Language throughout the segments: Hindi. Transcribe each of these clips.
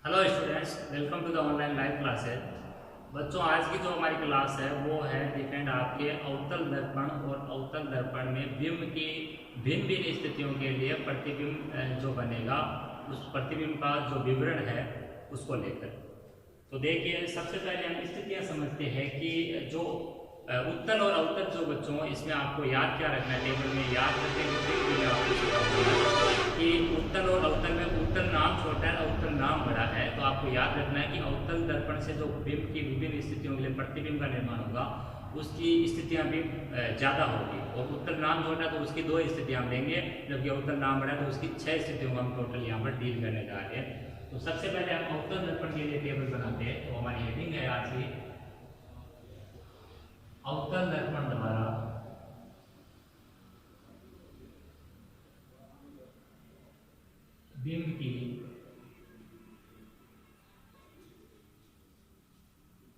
Hello students, welcome to the online live classes. बच्चों, आज की जो हमारी क्लास है वो है डिफेंड आपके अवतल दर्पण और अवतल दर्पण में बिंब की भिन्न भिन्न स्थितियों के लिए प्रतिबिंब जो बनेगा उस प्रतिबिंब का जो विवरण है उसको लेकर। तो देखिए, सबसे पहले हम स्थितियां समझते हैं कि जो उत्तल और अवतल जो बच्चों, इसमें आपको याद क्या रखना है, टेबल में याद रखने के लिए आपको सिखाऊंगा कि उत्तल और अवतल में उत्तल नाम छोटा है, अवतल नाम बड़ा है। तो आपको याद रखना है कि अवतल दर्पण से जो बिंब की विभिन्न स्थितियों के लिए प्रतिबिंब का निर्माण होगा उसकी स्थितियां भी ज्यादा होगी, और उत्तल नाम छोटा है तो उसकी 2 स्थितियां हम लेंगे, जबकि अवतल नाम बड़ा है तो उसकी 6 स्थितियों को हम टोटल यहाँ पर डील करने जा रहे हैं। तो सबसे पहले हम अवतल दर्पण के लिए टेबल बनाते हैं। तो हमारी हेडिंग है आज की अवतल दर्पण द्वारा बिंब की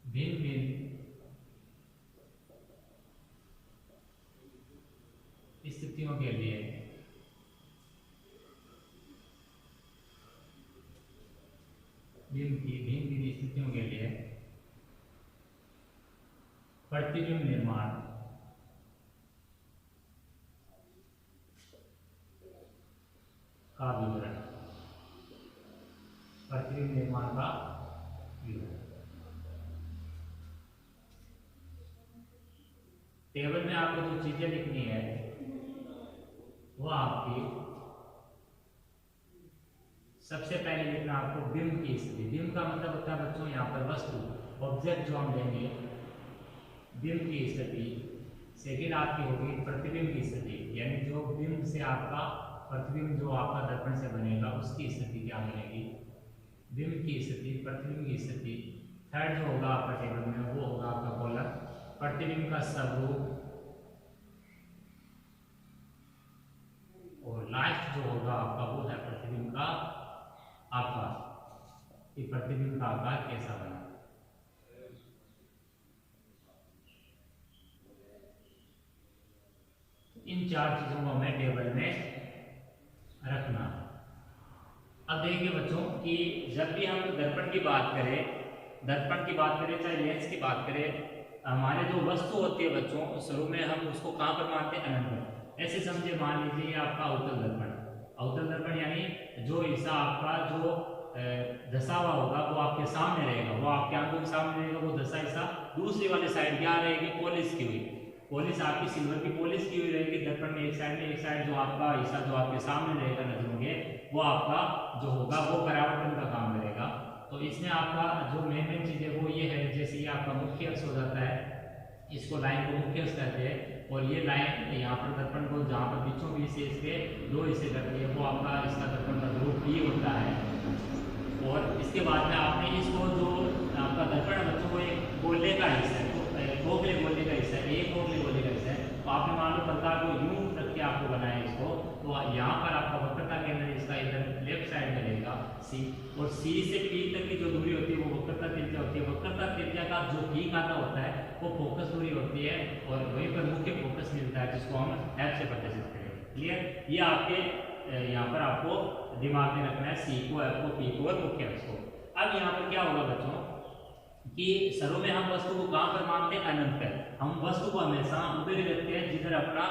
भिन्न भिन्न स्थितियों के लिए बिंब की भिन्न भिन्न स्थितियों के लिए प्रतिबिंब निर्माण का विवरण, प्रतिबिंब निर्माण का विवरण। टेबल में आपको जो चीजें लिखनी है वो आपकी सबसे पहले लिखना आपको बिंब की स्थिति। बिंब का मतलब होता है बच्चों यहाँ पर वस्तु, ऑब्जेक्ट जो हम लेंगे, बिंब की स्थिति। सेकेंड आपकी होगी प्रतिबिंब की स्थिति, यानी जो बिंब से आपका प्रतिबिंब जो आपका दर्पण से बनेगा उसकी स्थिति क्या बनेगी, बिंब की स्थिति, प्रतिबिंब की स्थिति। थर्ड जो होगा आपका टेबल में वो होगा आपका कॉलम, प्रतिबिंब का स्वरूप। और लास्ट जो होगा आपका वो है प्रतिबिंब का आकार, कि प्रतिबिंब का आकार कैसा बना। इन 4 चीजों को हमें टेबल में रखना। अब देखिए बच्चों कि जब भी हम दर्पण की बात करें चाहे लेंस की बात करें, हमारे जो वस्तु होती है बच्चों, शुरू में हम उसको कहां पर मानते हैं, अनंत पर। ऐसे समझे, मान लीजिए आपका अवतल दर्पण यानी जो हिस्सा आपका जो धसा हुआ होगा वो आपके सामने रहेगा, वो आपके आंखों के सामने रहेगा। वो धसा हिस्सा दूसरी वाली साइड क्या रहेगी, पॉलिश की हुई, पॉलिश आपकी सिल्वर की पॉलिश की हुई रहेगी दर्पण में। एक साइड जो आपका हिस्सा जो आपके सामने रहेगा नजरों के, वो आपका जो होगा वो परावर्तन का काम करेगा। तो इसमें आपका जो मेन चीज है वो ये है, जैसे ये आपका मुख्य अक्ष हो जाता है, इसको लाइन को मुख्य अक्ष कहते हैं। और ये लाइन यहाँ पर दर्पण को जहाँ पर बीचों बीच से इसके 2 हिस्से करती है, वो आपका इसका दर्पण का ध्रुव डी होता है। और इसके बाद में आपने इसको जो आपका दर्पण है बच्चों, को एक गोले का हिस्सा है, तो गोले का हिस्सा है, एक गोले का हिस्सा है। तो आपने मान लो प्रकार को यूं रख के आपको बनाया इसको, तो यहाँ पर आपका वक्रता केंद्र इसका इधर लेफ्ट साइड में रहेगा सी, और सी से पी तक की जो दूरी होती है वो वक्रता त्रिज्या होती है। वक्रता त्रिज्या का जो पीक आता होता है वो फोकस दूरी होती है, और वहीं पर मुख्य फोकस मिलता है जिसको हम एफ से प्रदर्शित करेंगे। क्लियर? ये आपके यहाँ पर आपको दिमाग में रखना है, सी को, एफ को, पी को और मुख्य अक्ष को। अब यहाँ पर क्या होगा बच्चों कि शुरू में हम वस्तु को कहां पर मानते हैं, अनंत पर। हम वस्तु को हमेशा उधर ही रखते हैं जिधर अपना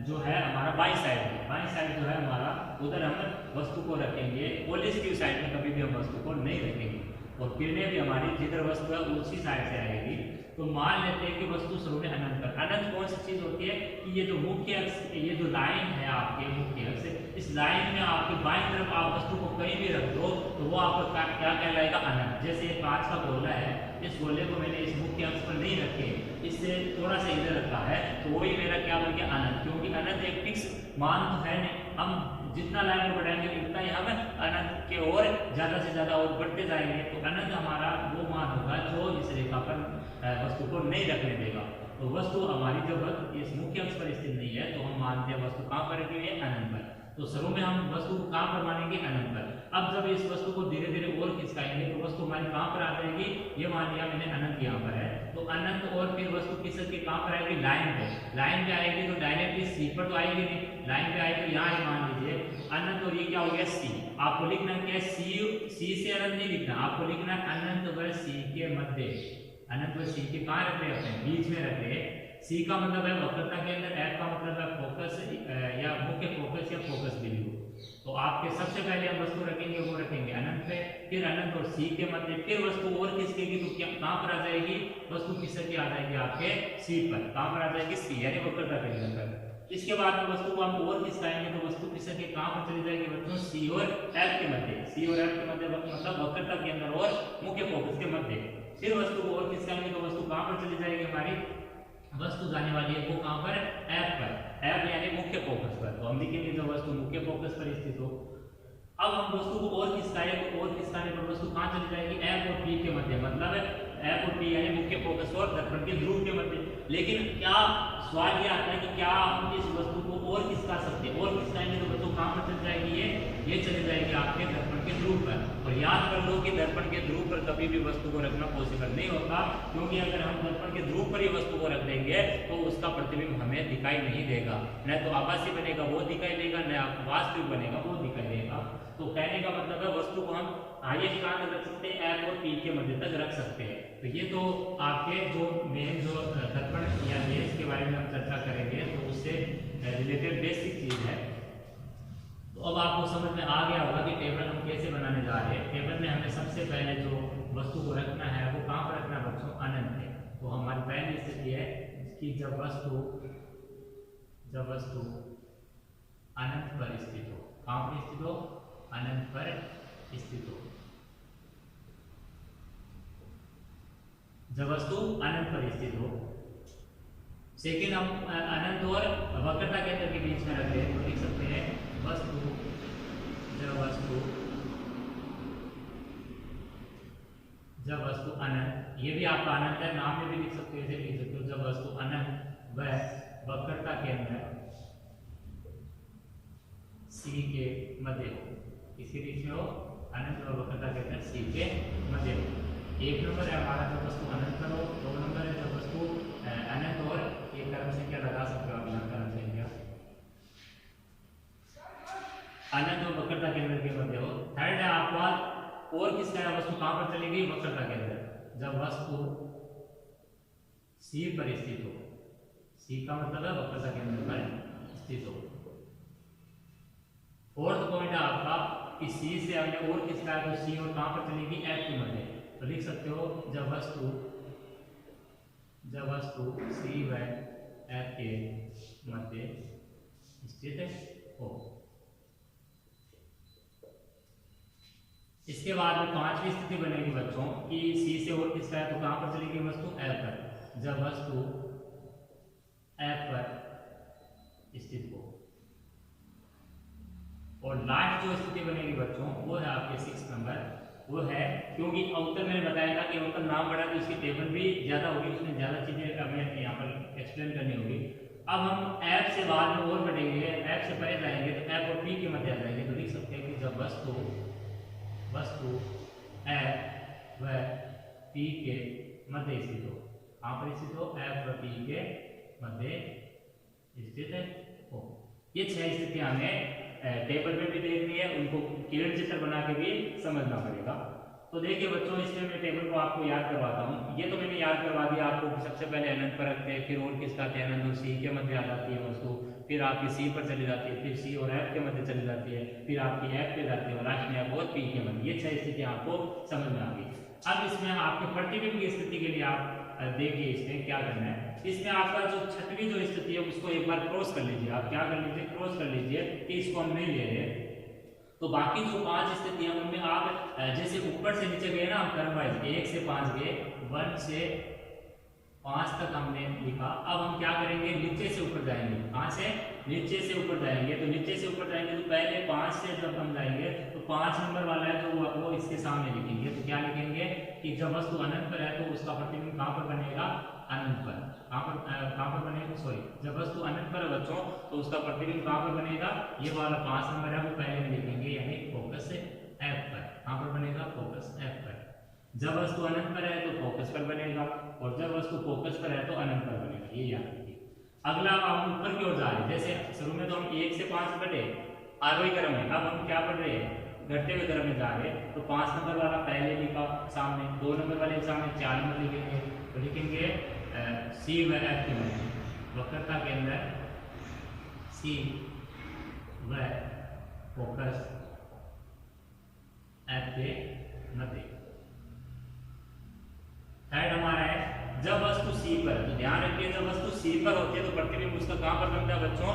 जो है हमारा बाई साइड जो है हमारा, उधर हम वस्तु को रखेंगे। पॉजिटिव साइड में कभी भी हम वस्तु को नहीं रखेंगे, और किरणें भी हमारी जिधर वस्तु है उसी साइड से आएगी। तो मान लेते हैं कि वस्तु शुरू में अनंत पर। अनंत कौन सी चीज होती है कि ये जो मुख्य अक्ष, ये जो लाइन है आपके मुख्य अक्ष, इस लाइन में आपके बाईं तरफ आप वस्तु को कहीं भी रख दो तो वो आपका क्या कहलाएगा, अनंत। जैसे ये कांच का गोला है, इस गोले को मैंने इस मुख्य अक्ष पर नहीं रखे, इससे थोड़ा सा इधर रखा है, तो वही मेरा क्या बन गया, अनंत। क्योंकि अनंत एक फिक्स मान तो है नहीं, हम जितना लाइन को बढ़ाएंगे उतना ही हम अनंत के ओर ज्यादा से ज्यादा और बढ़ते जाएंगे। तो अनंत हमारा वो मान होगा जो इस रेखा पर वस्तु को नहीं रखने देगा। तो वस्तु हमारी जब इस मुख्य अक्ष पर स्थित नहीं है तो हम मानते हैं वस्तु कहाँ पर रखी हुई है, अनंत पर। तो शुरू में हम वस्तु को कहाँ पर मानेंगे, अनंत पर। अब जब इस वस्तु को धीरे धीरे और खिसकाएंगे तो वस्तु हमारी कहाँ पर आ जाएगी, ये मान लिया मैंने अनंत यहाँ पर है, तो अनंत और फिर वस्तु खिसक के कहाँ पर आएगी, लाइन पे आएगी, तो डायरेक्टली सी पर तो आएगी नहीं, लाइन पे आएगी, यहाँ है मान लीजिए अनंत, और ये क्या हो गया सी। आपको लिखना क्या है, सी से अनंत नहीं लिखना, आपको लिखना है अनंत व सी के मध्य, अनंत व सी के कहाँ रख रहे हैं, बीच में रख रहे। सी का मतलब है वक्रता के अंदर, एफ का मतलब है फोकस या मुख्य फोकस या फोकस बिंदु। तो आपके सबसे पहले हम वस्तु रखेंगे वो रखेंगे अनंत पे, फिर अनंत और सी के मध्य, फिर वस्तु और खिसकेगी तो क्या कहां पर आ जाएगी, वस्तु खिसक के आ जाएगी आपके सी पर, कहां पर आ जाएगी, सी यानी वक्रता के अंदर। इसके बाद में वस्तु को हम और खिसकाएंगे तो वस्तु खिसक के कहां पर चली जाएगी बच्चों, सी और एफ के मध्य, सी और एफ के मध्य मतलब वक्रता के अंदर और मुख्य फोकस के मध्य। फिर वस्तु को और खिसकाएंगे तो वस्तु कहां पर चली जाएगी, हमारी वस्तु जाने वाली है वो कहां पर, एफ पर, एफ यानी मुख्य फोकस पर। तो हम लिखेंगे जब वस्तु मुख्य फोकस पर स्थित हो। अब हम वस्तु को और खिसकाए तो और खिसकाने पर वस्तु कहां चली जाएगी, एफ और पी के मध्य, मतलब एफ और पी यानी मुख्य फोकस और दर्पण के ध्रुव के मध्य। लेकिन क्या सवाल ये आता है कि क्या हम इस वस्तु को और खिसका सकते हैं, और खिसकाएंगे तो वस्तु कहां पर चली जाएगी, ये चली जाएगी आपके दर्पण के ध्रुव पर। और याद कर लो कि दर्पण के ध्रुव पर कभी भी वस्तु को रखना पॉसिबल नहीं होता, क्योंकि अगर हम दर्पण के ध्रुव पर ही वस्तु को रख देंगे तो उसका प्रतिबिंब हमें दिखाई नहीं देगा, न तो आभासी बनेगा वो दिखाई देगा, न वास्तविक बनेगा वो दिखाई देगा। तो कहने का मतलब है वस्तु को हम हाईएस्ट कहां तक रख सकते हैं, एफ और पी के मध्य तक रख सकते हैं। तो ये तो आपके जो मेन जो दर्पण या लेंस के बारे में हम चर्चा करेंगे तो उससे रिलेटेड बेसिक चीज है। तो अब आपको समझ में आ गया होगा कि टेबल हम कैसे बनाने जा रहे हैं। टेबल में हमें सबसे पहले जो वस्तु को रखना है वो कहां पर रखना है बच्चों, अनंत है। तो हमारी पहली स्थिति है कि जब वस्तु अनंत पर स्थित हो, कहां पर स्थित हो, अनंत पर स्थित हो। जब वस्तु अनंत पर स्थित हो। सेकेंड हम अनंत और वक्रता केंद्र के बीच में रखते हैं तो लिख सकते हैं जब वस्तु अनंत, ये भी आपका अनंत है, नाम में भी लिख सकते हो, ऐसे लिख सकते हो, जब वस्तु अनंत व वक्रता केंद्र सी के मध्य हो, किसके बीच में हो, अनंत और वक्रता केंद्र सी के मध्य हो। एक नंबर है हमारा जब वस्तु अनंत पर हो, दो नंबर है जब वस्तु अनंत और एक क्रम संख्या लगा सकते हो आप यहाँ क्रम संख्या, अनंत और वक्रता केंद्र के मध्य हो। थर्ड है आपका और किसका है, वस्तु कहां पर चलेगी, वक्रता केंद्र, जब वस्तु सी पर स्थित हो, सी का मतलब है वक्रता केंद्र पर स्थित हो। फोर्थ पॉइंट है आपका कि सी से हमने और किसका है तो सी और कहां पर चलेगी, एफ के मध्य। तो लिख सकते हो जब वस्तु सी व एफ के मध्य स्थित हो। इसके बाद में पांचवी स्थिति बनेगी बच्चों कि सी से और किसका है तो कहां पर चलेगी वस्तु, एफ पर, जब वस्तु एफ पर स्थित हो। और लास्ट जो स्थिति बनेगी बच्चों वो है आपके 6 नंबर, वो है क्योंकि अवतल मैंने बताया था कि अवतल नाम बड़ा तो इसकी टेबल भी ज्यादा होगी, उसमें ज्यादा चीजें हमें यहाँ पर एक्सप्लेन करनी होगी। अब हम एफ से बाद में और बढ़ेंगे, एफ से परे जाएंगे तो एफ और पी के मध्य आ जाएंगे। तो लिख सकते हैं कि जब वस्तु एफ व पी के मध्य स्थित हो, कहाँ पर स्थित हो, एफ व पी के मध्य स्थित हो। ये 6 स्थितियां हमें टेबल में भी देखनी है, उनको किरण चित्र बना के भी समझना पड़ेगा। तो देखिए बच्चों इसमें मैं टेबल को आपको याद करवाता हूँ। ये तो मैंने याद करवा दिया आपको, सबसे पहले अनंत पर रखते हैं, फिर और किसका अनंत और सी के मध्य आ जाती है वस्तु, फिर आपकी सी पर चली जाती है, फिर सी और एफ के मध्य चली जाती है, फिर आपकी एफ पे जाती है और लास्ट में एफ और पी के मध्य। ये 6 स्थितियां आपको समझ में आ गई। अब इसमें आपके प्रतिबिंब की स्थिति के लिए आप देखिए इसमें क्या करना है। इसमें आपका जो 6वीं जो स्थिति है उसको एक बार क्रॉस कर लीजिए, आप क्या कर लीजिए, क्रॉस कर लीजिए कि इसको हम नहीं ले रहे। तो बाकी जो 5 स्थितियां उनमें आप जैसे ऊपर से नीचे गए ना, हम क्रम वाइज 1 से 5 गए, 1 से 5 तक हमने लिखा। अब हम क्या करेंगे, नीचे से ऊपर जाएंगे। कहां से, नीचे से ऊपर जाएंगे। तो नीचे से ऊपर जाएंगे तो पहले 5 से जब हम जाएंगे तो 5 नंबर वाला है तो वो इसके सामने लिखेंगे। तो क्या लिखेंगे कि जब वस्तु अनंत पर है तो उसका प्रतिबिंब कहां पर बनेगा, अनंत पर। कहां पर बनेगा, सॉरी, जब वस्तु अनंत पर है बच्चों तो उसका प्रतिबिंब कहां पर बनेगा, ये वाला 5 नंबर है वो पहले में लिखेंगे, यानी फोकस एफ पर, कहां पर बनेगा, फोकस एफ पर। जब वस्तु अनंत पर है तो फोकस पर बनेगा, और जब वस्तु फोकस पर है तो अनंत पर बनेगा, ये याद रखिए। अगला हम ऊपर की ओर जा रहे हैं, जैसे शुरू में तो हम 1 से 5 बढ़े आरोही क्रम में, अब हम क्या पढ़ रहे हैं, घटते हुए क्रम में जा रहे हैं। तो 5 नंबर वाला पहले लिखा सामने, 2 नंबर वाले के सामने 4 नंबर लिखेंगे, तो लिखेंगे सी व एफ के मध्य, वक्रता के अंदर सी व फोकस एफ के मध्य। थर्ड हमारा है जब वस्तु सी पर, तो ध्यान रखिए जब वस्तु सी पर होती है तो प्रतिबिंब उसका कहां पर बनता है बच्चों,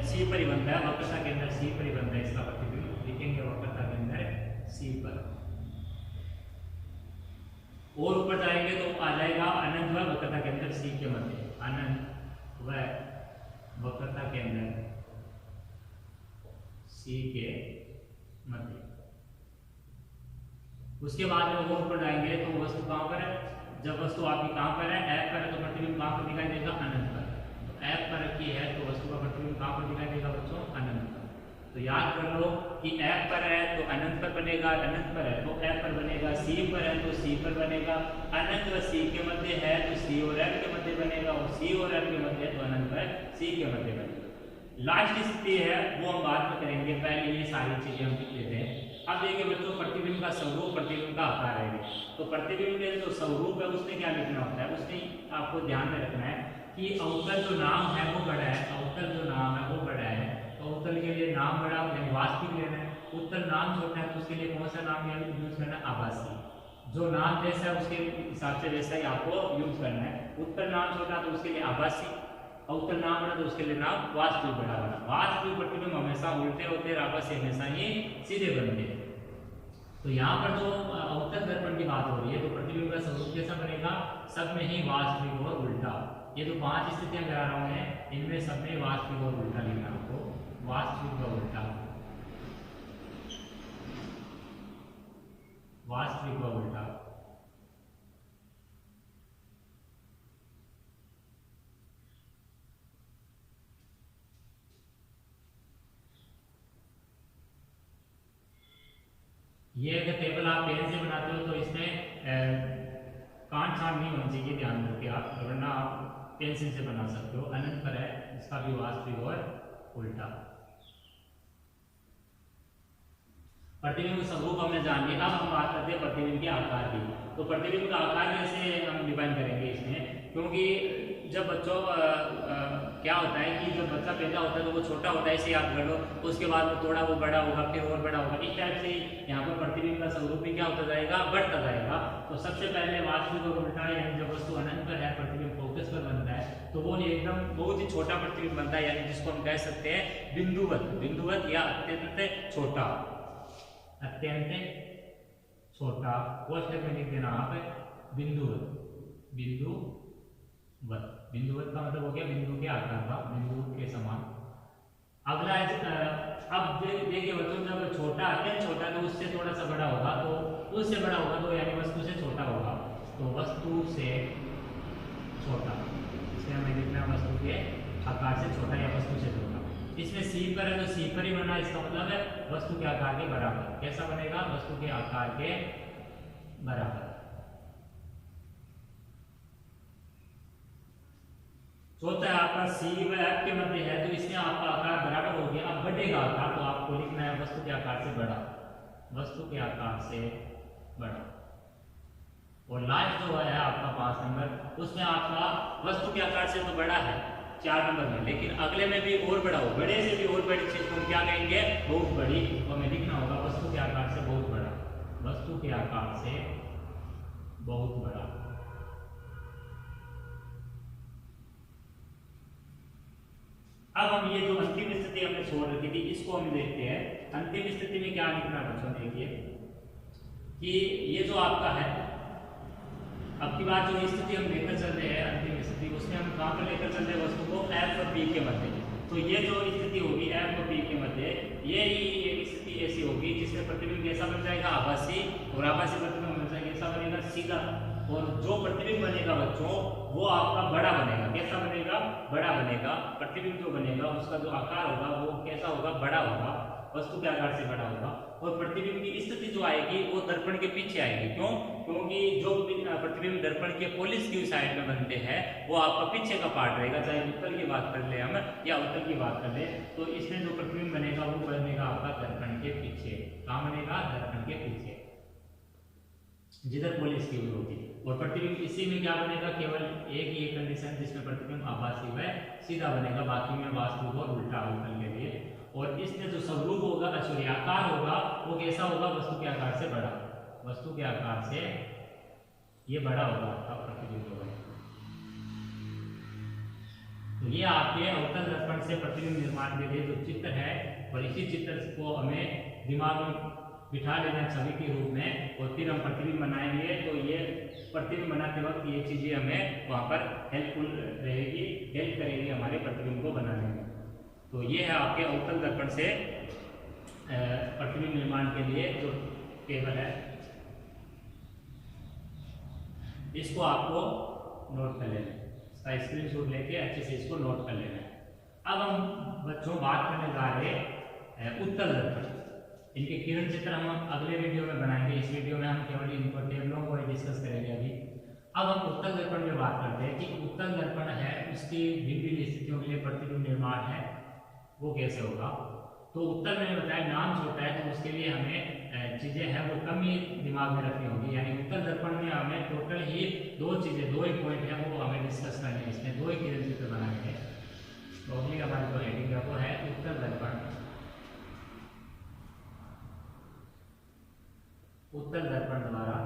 सी पर ही बनता है, वक्रता के अंदर सी पर ही बनता है इसका प्रतिबिंब, लिखेंगे वक्रता के अंदर सी पर। और ऊपर जाएंगे तो आ जाएगा अनंत व वक्रता के अंदर सी के मध्य, अनंत व वक्रता के अंदर सी के मध्य। उसके बाद में और ऊपर जाएंगे तो वस्तु कहां पर है, जब वस्तु आपकी कहां पर है, एफ पर है, तो प्रतिबिंब कहां पर दिखाई देगा, अनंत पर। तो एफ पर रखी है तो वस्तु का प्रतिबिंब कहां पर दिखाई देगा बच्चों, अनंत पर। तो याद कर लो कि एफ पर है तो अनंत पर बनेगा, अनंत पर है तो एफ पर बनेगा, सी पर है तो सी पर बनेगा, अनंत व सी के मध्य है तो सी और एफ के मध्य बनेगा, और सी और एफ के मध्य है तो अनंत पर सी के मध्य बनेगा। लास्ट स्थिति है वो हम बाद में करेंगे, पहले ये सारी चीजें हम लिख लेते हैं। अब देखिए बच्चों प्रतिबिंब का स्वरूप, प्रतिबिंब का आकार है। तो प्रतिबिंब के जो स्वरूप है उसमें क्या लिखना होता है, उसमें आपको ध्यान में रखना है कि अवतल जो नाम है वो बड़ा है, अवतल जो नाम है वो बड़ा है, तो अवतल के लिए नाम बड़ा यानी वास्तविक लेना है। उत्तल नाम छोटा है तो उसके लिए कौन सा नाम यूज करना है, आभासी। जो नाम जैसा है उसके हिसाब से वैसा ही आपको यूज करना है। उत्तल नाम छोटा तो उसके लिए आभासी, अवतल नाम बड़ा तो उसके लिए नाम वास्तविक बड़ा बना। वास्तविक प्रतिबिंब हमेशा उल्टे होते हैं, आभासी हमेशा ही सीधे बनते हैं। तो यहाँ पर जो अवतल दर्पण की बात हो रही है तो प्रतिबिंब का स्वरूप कैसा बनेगा, सब में ही वास्तविक और उल्टा। ये जो 5 स्थितियां करा रहा हूं मैं, इनमें सब में वास्तविक और उल्टा लिखना आपको, वास्तविक व उल्टा, वास्तविक व उल्टा। ये अगर टेबल आप पेन से बनाते हो तो इसमें कांट छांट नहीं होनी चाहिए, ध्यान रखिए आप, वरना आप पेंसिल से बना सकते हो। अनंत पर है इसका भी वास्तविक और उल्टा। प्रतिबिंब स्वरूप हमने जान लिया, अब हम बात करते हैं प्रतिबिंब के आकार की। तो प्रतिबिंब का आकार कैसे हम डिफाइन करेंगे इसमें, क्योंकि जब बच्चों क्या होता है कि जब बच्चा पैदा होता है तो वो छोटा होता है, इसे याद कर लो, उसके बाद में थोड़ा वो बड़ा होगा, फिर और बड़ा होगा, इस टाइप से यहाँ पर प्रतिबिंब का स्वरूप भी क्या होता जाएगा, बढ़ता जाएगा। तो सबसे पहले वास्तविक और उल्टा, यानी जब वस्तु अनंत पर है प्रतिबिंब फोकस पर बनता है तो वो एकदम बहुत ही छोटा प्रतिबिंब बनता है, यानी जिसको हम कह सकते हैं बिंदुवत, बिंदुवत या अत्यंत छोटा, अत्यंत छोटा। कोष्ठक में लिख देना आप बिंदुवत, बिंदुवत, बिंदुवत का मतलब हो गया बिंदु के आकार का, बिंदु के समान। अगला अब देखिए बच्चों, जब छोटा अत्यंत छोटा तो उससे थोड़ा सा बड़ा होगा, तो उससे बड़ा होगा तो यानी वस्तु से छोटा होगा, तो वस्तु से छोटा, इसमें हमें लिखना है वस्तु के आकार से छोटा या वस्तु से छोटा। इसमें सी पर है तो सी पर ही बना, इसका मतलब है वस्तु के आकार के बराबर। कैसा बनेगा, वस्तु के आकार के बराबर। चौथा है आपका सी व एफ के मध्य है तो इसमें आपका आकार बराबर हो गया। अब बढ़ेगा आकार तो आपको लिखना है वस्तु के आकार से बड़ा, वस्तु के आकार से बड़ा। और लास्ट जो है आपका 5 नंबर, उसमें आपका वस्तु के आकार से तो बड़ा है 4 नंबर में, लेकिन अगले में भी और बड़ा हो, बड़े से भी और बड़ी चीज को क्या कहेंगे, बहुत बड़ी। तो हमें लिखना होगा वस्तु के आकार से बहुत बड़ा, वस्तु के आकार से बहुत बड़ा। अब हम ये जो अंतिम स्थिति हमने छोड़ रखी थी इसको हम देखते हैं। अंतिम स्थिति में क्या लिखना है बच्चों, देखिए कि ये जो आपका है, अब की बात जो स्थिति हम लेकर चल रहे हैं अंतिम स्थिति, उसमें हम कहां पर लेकर चल रहे हैं वस्तु को, एफ और पी के मध्य। तो ये जो स्थिति होगी एफ और पी के मध्य, ये एक स्थिति ऐसी होगी जिसमें प्रतिबिंब कैसा बन जाएगा, आभासी, और आभासी प्रतिबिंब बन जाएगा कैसा बनेगा, सीधा। और जो प्रतिबिंब बनेगा बच्चों वो आपका बड़ा बनेगा। कैसा बनेगा, बड़ा बनेगा। प्रतिबिंब जो बनेगा उसका जो आकार होगा वो कैसा होगा, बड़ा होगा। वस्तु के आकार से बड़ा होगा। और प्रतिबिंब की स्थिति जो आएगी वो दर्पण के पीछे आएगी। क्यों? क्योंकि जो प्रतिबिंब दर्पण के पोलिस की साइड में बनते हैं वो आपका पीछे का पार्ट रहेगा। चाहे उत्तल की बात कर ले हम या उत्तल की बात कर ले, तो इसमें जो प्रतिबिंब बनेगा वो बनेगा आपका दर्पण के पीछे। कहाँ बनेगा? दर्पण के पीछे, जिधर पोलिस की हुई होगी। और प्रतिबिंब इसी में क्या बनेगा? केवल एक ही कंडीशन जिसमें प्रतिबिंब आभासी व सीधा बनेगा, बाकी में वास्तविक और उल्टा उत्तल के लिए। और इसमें जो स्वरूप होगा, सॉरी आकार होगा, वो कैसा होगा? वस्तु के आकार से बड़ा, वस्तु के आकार से ये बड़ा होगा आपका प्रतिबिंब होगा। तो ये आपके अवतल दर्पण से प्रतिबिंब निर्माण के लिए जो चित्र है, और इसी चित्र को हमें दिमाग में बिठा लेना छवि के रूप में, और फिर हम प्रतिबिंब बनाएंगे। तो ये प्रतिबिंब बनाते वक्त ये चीजें हमें वहां पर हेल्पफुल रहेगी, हेल्प करेगी हमारे प्रतिबिंब को बनाने में। तो ये है आपके अवतल दर्पण से प्रतिबिंब निर्माण के लिए जो टेबल है, इसको आपको नोट कर लेना है, इसका स्क्रीनशॉट लेके अच्छे से इसको नोट कर लेना है। अब हम बच्चों बात करने जा रहे हैं उत्तल दर्पण। इनके किरण चित्र हम अगले वीडियो में बनाएंगे। इस वीडियो में हम केवल इनको टेबलों को डिस्कस करेंगे अभी। अब हम उत्तल दर्पण में बात करते हैं कि उत्तल दर्पण है, उसकी विभिन्न स्थितियों के लिए प्रतिबिंब निर्माण है वो कैसे होगा। तो उत्तल मैंने बताया नाम छोटा है, तो उसके लिए हमें चीजें हैं वो कम ही दिमाग में रखनी होगी। यानी उत्तल दर्पण में हमें टोटल ही दो चीजें, दो ही पॉइंट है वो हमें डिस्कस करने हैं। इसमें दो ही किरण चित्र बनाएंगे। तो अगली हमारी जो हेडिंग है वो है उत्तल दर्पण। उत्तल दर्पण द्वारा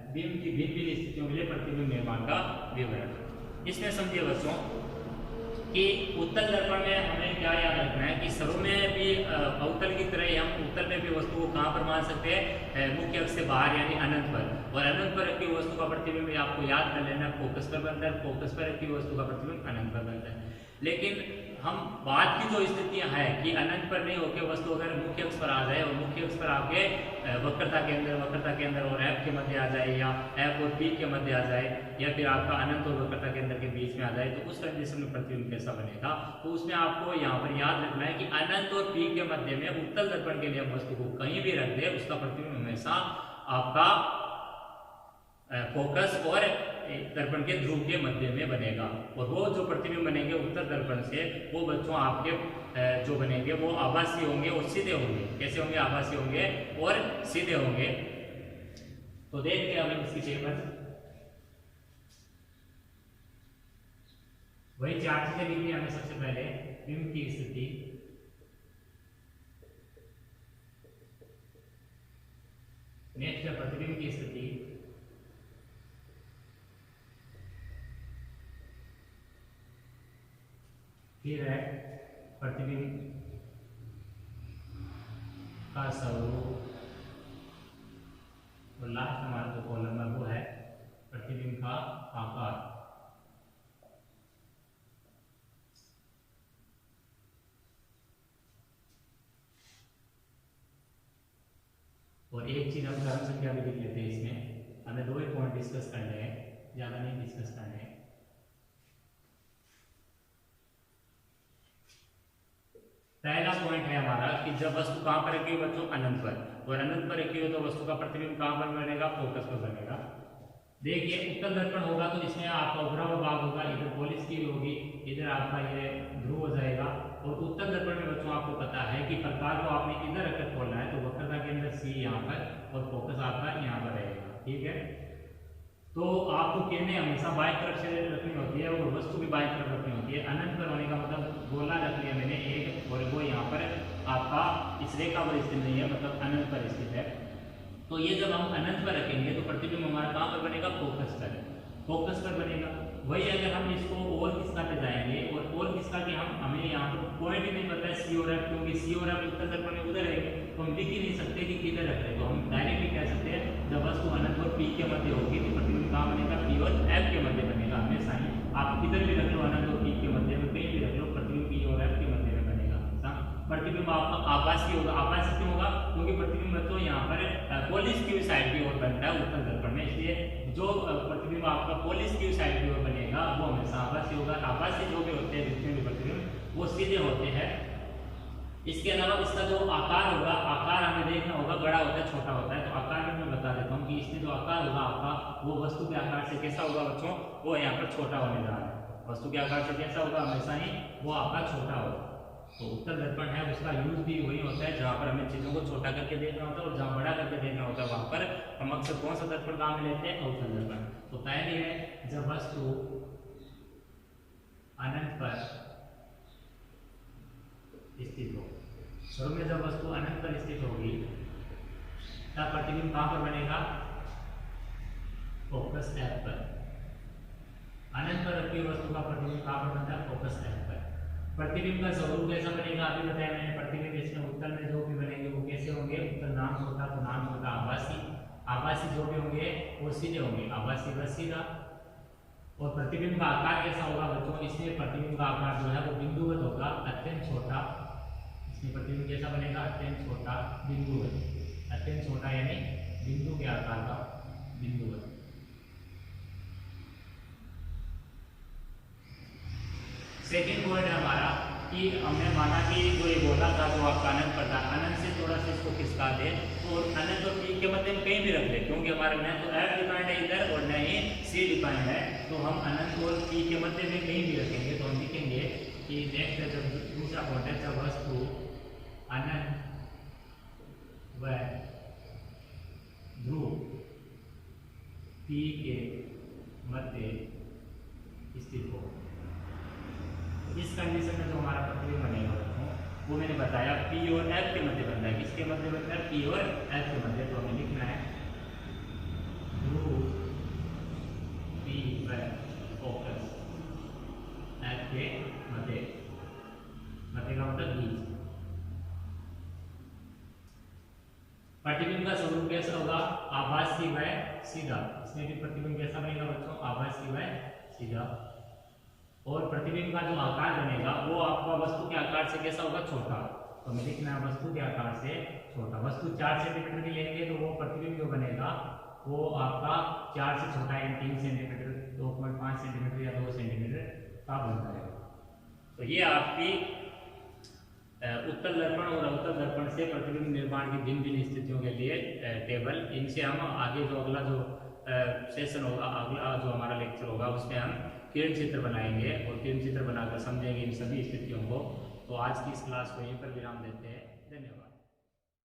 बिंब की विभिन्न स्थितियों के लिए प्रतिबिंब निर्माण का विवरण। इसमें समझिए बच्चों कि उत्तल दर्पण में हमें क्या याद रखना है कि सर्व में भी अवतल की तरह ही हम उत्तल में भी वस्तु को कहाँ पर मान सकते हैं? मुख्य अक्ष से बाहर यानी अनंत पर। और अनंत पर रखी वस्तु का प्रतिबिंब आपको याद कर लेना, फोकस पर बनता है, फोकस पर रखी वस्तु का प्रतिबिंब अनंत पर बनता है। लेकिन हम बात की जो स्थितियां है कि अनंत पर नहीं होकर वस्तु अगर मुख्य अक्ष पर आ जाए और मुख्य अक्ष पर आपके वक्रता के अंदर और एफ के मध्य आ जाए, या एफ और पी के मध्य आ जाए, या फिर आपका अनंत और वक्रता के अंदर के बीच में आ जाए, तो उस कंडीशन में प्रतिबिंब कैसा बनेगा? तो उसमें आपको यहाँ पर याद रखना है कि अनंत और पी के मध्य में उत्तल दर्पण के लिए हम वस्तु को कहीं भी रख दे, उसका प्रतिबिंब हमेशा आपका फोकस और दर्पण के ध्रुव के मध्य में बनेगा। और वो जो प्रतिबिंब बनेंगे उत्तल दर्पण से, वो बच्चों आपके जो बनेंगे वो आभासी होंगे और सीधे होंगे। कैसे होंगे? आभासी होंगे और सीधे होंगे। तो देखते हैं हमें इसकी टेबल। वही चार चीजें लिखनी हमें। सबसे पहले बिंब की स्थिति, नेक्स्ट है प्रतिबिंब की स्थिति, फिर है प्रतिबिंब का स्वरूप, और लास्ट हमारा जो कॉलम है वो है प्रतिबिंब का आकार। और एक चीज हम क्रम संख्या भी लिख लेते हैं इसमें। हमें दो ही पॉइंट डिस्कस करने हैं, ज्यादा नहीं डिस्कस करने हैं। पहला पॉइंट है हमारा कि जब वस्तु कहां पर रखी हो बच्चों? अनंत पर। और अनंत पर रखी हो तो वस्तु का प्रतिबिंब कहां पर बनेगा? फोकस पर बनेगा। देखिए उत्तल दर्पण होगा तो इसमें आपका उभरा हुआ भाग होगा, इधर पॉलिश की होगी, इधर आपका ये ध्रुव हो जाएगा। और उत्तल दर्पण में बच्चों आपको पता है कि प्रकार को आपने इधर रखकर खोलना है, तो वक्रता के अंदर सी यहाँ पर और फोकस आपका यहाँ पर रहेगा। ठीक है, तो आपको किरणें हमेशा बाईं तरफ से रखनी होती है और वस्तु भी बाईं तरफ रखनी होती है। अनंत पर होने का मतलब गोला रख लिया मैंने एक, और वो यहाँ पर आपका इस रेखा पर स्थित नहीं है, मतलब अनंत पर स्थित है। तो ये जब हम अनंत पर रखेंगे तो प्रतिबिंब हमारा कहाँ पर बनेगा? फोकस पर, फोकस पर बनेगा। वही अगर हम इसको और किसका पे जाएंगे और किसका कि हमें यहाँ पर पॉइंट ही नहीं पता है सी और एफ, क्योंकि सी और एफ उत्तल दर्पण में उधर रहेंगे तो हम लिख ही नहीं सकते कि किधर रख रहे। तो हम डायरेक्टली कह सकते हैं जब वस्तु अनंत और पी के मध्य होगी तो प्रतिबिंब कहाँ बनेगा? पी और एफ के मध्य बनेगा हमेशा ही। आप किधर भी रख लो, अनंत और पी के मध्य में कहीं भी रख लो, प्रतिबिंब पी और एफ के मध्य में बनेगा। प्रतिबिंब आपका आभासी होगा। आभासी क्यों होगा? क्योंकि प्रतिबिंब तो यहाँ पर पॉलिश की साइड की ओर बनता है उत्तल दर्पण में, इसलिए जो प्रतिबिंब आपका पॉलिश की साइड की ओर बनेगा वो हमेशा आभासी होगा। आभासी जो भी होते हैं जितने भी प्रतिबिंब वो सीधे होते हैं इसके अलावा इसका जो आकार होगा, आकार हमें देखना होगा, बड़ा होता है छोटा होता है। तो आकार में मैं बता देता हूँ कि इसमें जो आकार होगा आपका, वो वस्तु के आकार से कैसा होगा बच्चों, वो यहाँ पर छोटा होने जा रहा है। वस्तु के आकार से कैसा होगा, हमेशा ही वो आपका छोटा होगा। तो उत्तल दर्पण है उसका यूज भी वही होता है जहाँ पर हमें चीज़ों को छोटा करके देखना होता है, और जहाँ बड़ा करके देखना होता है वहाँ पर हम अक्सर कौन सा दर्पण काम में लेते हैं, अवतल दर्पण। तो पहले है जब वस्तु अनंत पर स्थित हो, शुरू में जब वस्तु अनंत पर स्थित होगी तब प्रतिबिंब कहाँ पर बनेगा, फोकस F पर। अनंत पर रखी वस्तु का प्रतिबिंब कहाँ पर बनता है, फोकस F पर। प्रतिबिंब का स्वरूप कैसा बनेगा, अभी बताया मैंने। प्रतिबिंब इसमें उत्तल में जो भी बनेंगे वो कैसे होंगे, उत्तल नाम छोटा तो नाम छोटा आभासी, आभासी जो भी होंगे वो सीधे होंगे, आभासी व सीधा। और प्रतिबिंब का आकार कैसा होगा बच्चों, इसमें प्रतिबिंब का आकार जो है वो बिंदुवत होगा, अत्यंत छोटा। इसमें प्रतिबिंब कैसा बनेगा, अत्यंत छोटा बिंदुवत। अत्यंत छोटा यानी बिंदु के आकार का बिंदुवत। सेकेंड पॉइंट है हमारा कि हमने माना कि जो ये बोला था जो आपका अनंत पर था, अनंत से थोड़ा सा इसको खिसका दे तो अनंत और पी के मध्य में कहीं भी रख दे, क्योंकि हमारे न तो एफ डिफाइंड है इधर और न ही सी डिफाइंड है। तो हम अनंत और पी के मध्य में कहीं भी रखेंगे तो हम लिखेंगे कि नेक्स्ट है जब दूसरा पॉइंट है, जब वस्तु अनंत व ध्रुव पी के मध्य स्थित हो। इस कंडीशन में जो हमारा प्रतिबिंब बनेगा वो मैंने बताया P और F के मध्य बनता है। किसके मध्य बनता है, P और F के मध्य। तो हमें लिखना है ध्रुव P व फोकस F के मध्य, मध्य का मतलब बीच। प्रतिबिंब का स्वरूप कैसा होगा, आभासी व सीधा। इसमें भी प्रतिबिंब कैसा बनेगा बच्चों, आभासी व सीधा। और प्रतिबिंब का जो आकार बनेगा वो आपका वस्तु के आकार से कैसा होगा, छोटा। तो हमें लिखना है वस्तु के आकार से छोटा। वस्तु 4 सेंटीमीटर की लेंगे तो वो प्रतिबिंब जो बनेगा वो आपका 4 से छोटा यानी 3 सेंटीमीटर, 2.5 सेंटीमीटर या 2 सेंटीमीटर का बनता है। तो ये आपकी उत्तल दर्पण और अवतल दर्पण से प्रतिबिंब निर्माण की भिन्न भिन्न स्थितियों के लिए टेबल। इनसे हम आगे जो अगला जो सेशन होगा, अगला जो हमारा लेक्चर होगा उसमें हम किरण चित्र बनाएंगे और किरण चित्र बनाकर समझेंगे इन सभी स्थितियों को। तो आज की इस क्लास को यहीं पर विराम देते हैं। धन्यवाद।